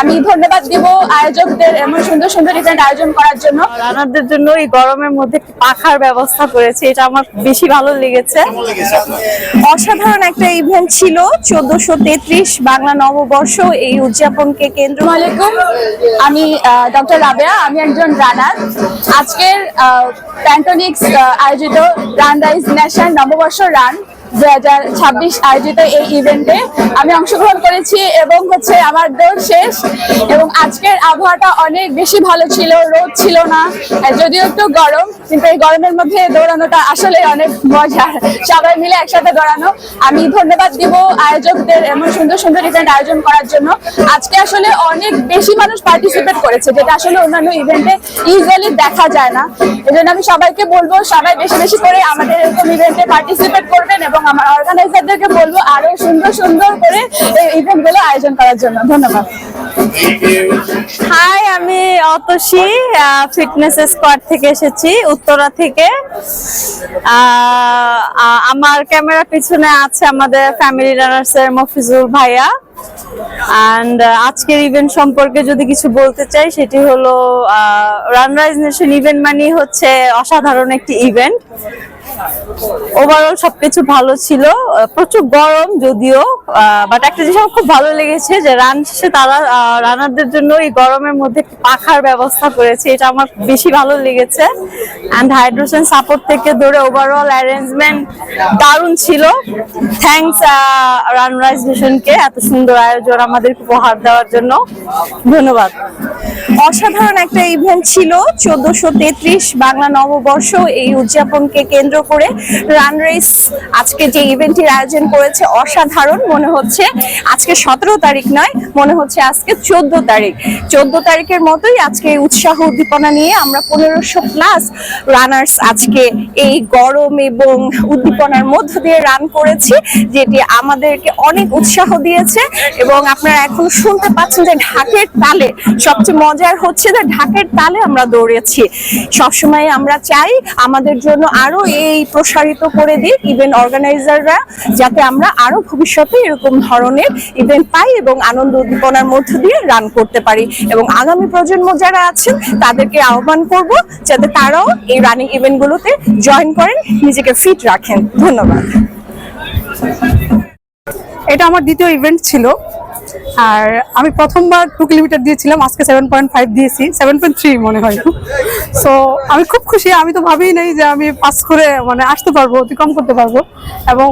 আমি ধন্যবাদ দিব আয়োজকদের এমন সুন্দর সুন্দর ইভেন্ট আয়োজন করার জন্য। রানারদের জন্য এই গরমের মধ্যে পাখার ব্যবস্থা করেছে, এটা আমার বেশি ভালো লেগেছে। অসাধারণ একটা ইভেন্ট ছিল 1433 বাংলা নববর্ষ, এই উদযাপনকে কেন্দ্র। আলাইকুম, আমি ডক্টর রাবেয়া, আমি একজন রানার। আজকের প্যান্টোনিক্স আয়োজিত রান রাইজ ন্যাশন নববর্ষ রান 2026 আয়োজিত এই ইভেন্টে আমি অংশগ্রহণ করেছি এবং আমার দৌড় শেষ। এবং আজকের আবহাওয়াটা অনেক বেশি ভালো ছিল, রোদ ছিল না, যদিও একটু গরম, কিন্তু এই গরমের মধ্যে দৌড়ানোটা আসলে অনেক মজার, সবাই মিলে একসাথে দৌড়ানো। আমি ধন্যবাদ দিব আয়োজকদের এমন সুন্দর সুন্দর ইভেন্ট আয়োজন করার জন্য। আজকে আসলে অনেক বেশি মানুষ পার্টিসিপেট করেছে, যেটা আসলে অন্যান্য ইভেন্টে ইউজুয়ালি দেখা যায় না। এই জন্য আমি সবাইকে বলবো সবাই বেশি বেশি করে আমাদের এরকম ইভেন্টে পার্টিসিপেট করবেন এবং আমার অর্গানাইজারদেরকে বলবো আরো সুন্দর সুন্দর করে এই ইভেন্ট গুলো আয়োজন করার জন্য। ধন্যবাদ। হাই, আমি অতসী, ফিটনেস স্কোয়াড থেকে এসেছি, উত্তরা থেকে। আমার ক্যামেরা পিছনে আছে আমাদের ফ্যামিলি রানার্স এর মফিজুল ভাইয়া। এন্ড আজকের ইভেন্ট সম্পর্কে যদি কিছু বলতে চাই, সেটি হলো রান রাইজ নেশন ইভেন্ট মানে হচ্ছে অসাধারণ একটি ইভেন্ট। ওভারঅল সবকিছু ভালো ছিল, প্রচুর গরম যদিও, বাট একটা জিনিস আমার খুব ভালো লেগেছে যে রান শেষে তারা রানারদের জন্য এই গরমের মধ্যে পাখার ব্যবস্থা করেছে, এটা আমার বেশি ভালো লেগেছে। এন্ড হাইড্রেশন সাপোর্ট থেকে ধরে ওভারঅল অ্যারেঞ্জমেন্ট দারুণ ছিল। থ্যাঙ্কস রান রাইজ নেশনকে এত সুন্দর আয়োজন আমাদের উপহার দেওয়ার জন্য, ধন্যবাদ। অসাধারণ একটা ইভেন্ট ছিল 1433 বাংলা নববর্ষ, এই উদযাপনকে কেন্দ্র করে রান রেস আজকে যে ইভেন্টের আয়োজন করেছে অসাধারণ। মনে হচ্ছে আজকে 17 তারিখ নয়, মনে হচ্ছে আজকে 14 তারিখ। 14 তারিখের মতোই আজকে উৎসাহ উদ্দীপনা নিয়ে আমরা 1500 প্লাস রানার্স আজকে এই গরম এবং উদ্দীপনার মধ্য দিয়ে রান করেছি, যেটি আমাদেরকে অনেক উৎসাহ দিয়েছে। এবং আপনারা এখন শুনতে পাচ্ছেন যে ঢাকের তালে, সবচেয়ে মজার হচ্ছে যে ঢাকের তালে আমরা দৌড়েছি। সবসময় আমরা চাই আমাদের জন্য আরো এই প্রসারিত করে দিক ইভেন্ট অর্গানাইজাররা, যাতে আমরা আরো ভবিষ্যতে এরকম ধরনের ইভেন্ট পাই এবং আনন্দ উদ্দীপনার মধ্য দিয়ে রান করতে পারি। এবং আগামী প্রজন্ম যারা আছেন তাদেরকে আহ্বান করব যাতে তারাও এই রানিং ইভেন্টগুলোতে জয়েন করেন, নিজেকে ফিট রাখেন। ধন্যবাদ। এটা আমার দ্বিতীয় ইভেন্ট ছিল, আর আমি প্রথমবার 2 কিলোমিটার দিয়েছিলাম, আজকে 7.5 দিয়েছি, 7.3 মনে হয়। সো আমি খুব খুশি, আমি তো ভাবিই নাই যে আমি পাস করে আসতে পারবো, অতিক্রম করতে পারবো। এবং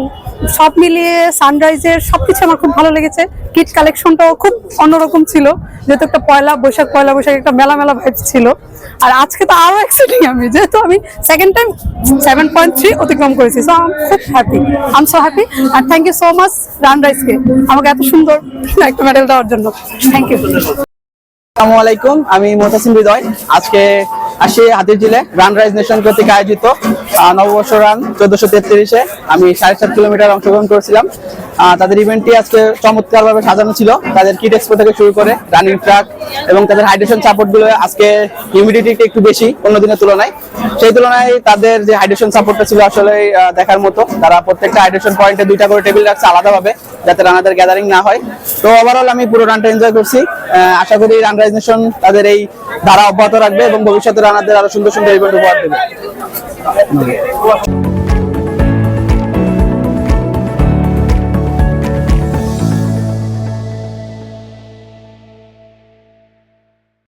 সব মিলিয়ে সানরাইজের সবকিছু আমার খুব ভালো লেগেছে। কিট কালেকশনটাও খুব অন্যরকম ছিল, যেহেতু একটা পয়লা বৈশাখ একটা মেলা মেলা ভাইবস ছিল। আর আজকে তো আরো এক্সাইটিং, আমি যেহেতু আমি সেকেন্ড টাইম 7.3 অতিক্রম করেছি। সো আই এম খুব happy, I am so happy. আর thank you so much run রাইজকে আমাকে এত সুন্দর একটা মেডেল দেওয়ার জন্য। Thank you. আসসালামু আলাইকুম, আমি মোতাসিম হৃদয়। আজকে আসি হাতিরঝিলে রান রাইজ নেশন কর্তৃক আয়োজিত নববর্ষ রান 1433-এ আমি 7.5 কিলোমিটার অংশগ্রহণ করেছিলাম। তাদের ইভেন্টটি আজকে চমৎকার ভাবে সাজানো ছিল। তাদের কিট এক্সপো থেকে শুরু করে রানিং ট্রাক এবং তাদের হাইড্রেশন সাপোর্ট গুলো, আজকে হিউমিডিটি একটু বেশি অন্য দিনের তুলনায়, সেই তুলনায় তাদের যে হাইড্রেশন সাপোর্টটা ছিল আসলে দেখার মতো। তারা প্রত্যেকটা হাইড্রেশন পয়েন্টে 2টা করে টেবিল রাখছে আলাদাভাবে, যাতে রানারদের গ্যাদারিং না হয়। তো ওভারঅল আমি পুরো রানটা এনজয় করছি। আশা করি রান রাইজ নেশন তাদের এই ধারা অব্যাহত রাখবে এবং ভবিষ্যতে রানারদের আরো সুন্দর সুন্দর ইভেন্ট উপহার দেবে।